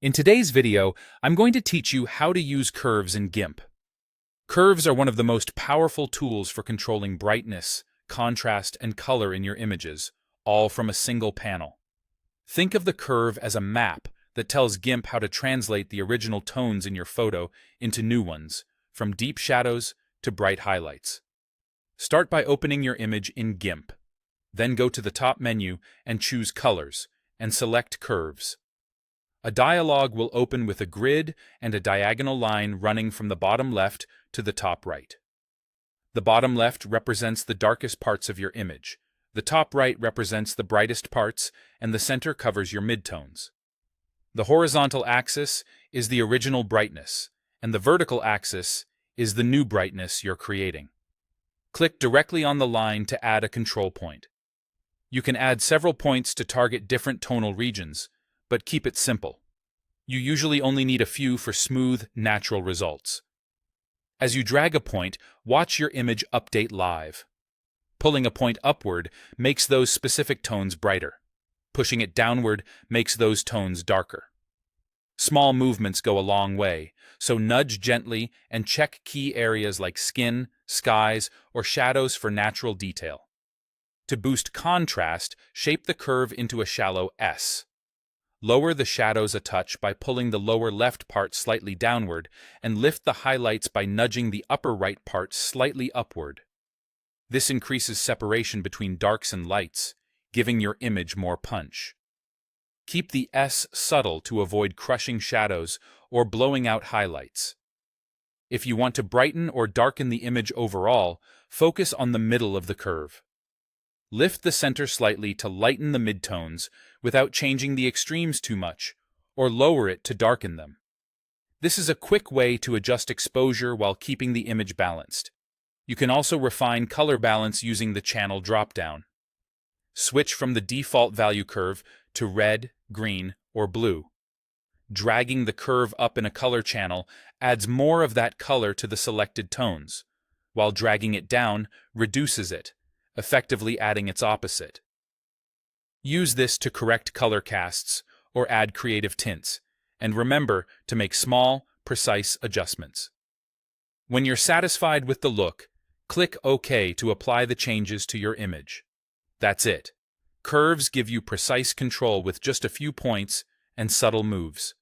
In today's video, I'm going to teach you how to use curves in GIMP. Curves are one of the most powerful tools for controlling brightness, contrast, and color in your images, all from a single panel. Think of the curve as a map that tells GIMP how to translate the original tones in your photo into new ones, from deep shadows to bright highlights. Start by opening your image in GIMP. Then go to the top menu and choose Colors, and select Curves. A dialog will open with a grid and a diagonal line running from the bottom left to the top right. The bottom left represents the darkest parts of your image, the top right represents the brightest parts, and the center covers your midtones. The horizontal axis is the original brightness, and the vertical axis is the new brightness you're creating. Click directly on the line to add a control point. You can add several points to target different tonal regions, but keep it simple. You usually only need a few for smooth, natural results. As you drag a point, watch your image update live. Pulling a point upward makes those specific tones brighter. Pushing it downward makes those tones darker. Small movements go a long way, so nudge gently and check key areas like skin, skies, or shadows for natural detail. To boost contrast, shape the curve into a shallow S. Lower the shadows a touch by pulling the lower left part slightly downward, and lift the highlights by nudging the upper right part slightly upward. This increases separation between darks and lights, giving your image more punch. Keep the S subtle to avoid crushing shadows or blowing out highlights. If you want to brighten or darken the image overall, focus on the middle of the curve. Lift the center slightly to lighten the midtones without changing the extremes too much, or lower it to darken them. This is a quick way to adjust exposure while keeping the image balanced. You can also refine color balance using the channel dropdown. Switch from the default value curve to red, green, or blue. Dragging the curve up in a color channel adds more of that color to the selected tones, while dragging it down reduces it, effectively adding its opposite. Use this to correct color casts or add creative tints, and remember to make small, precise adjustments. When you're satisfied with the look, click OK to apply the changes to your image. That's it. Curves give you precise control with just a few points and subtle moves.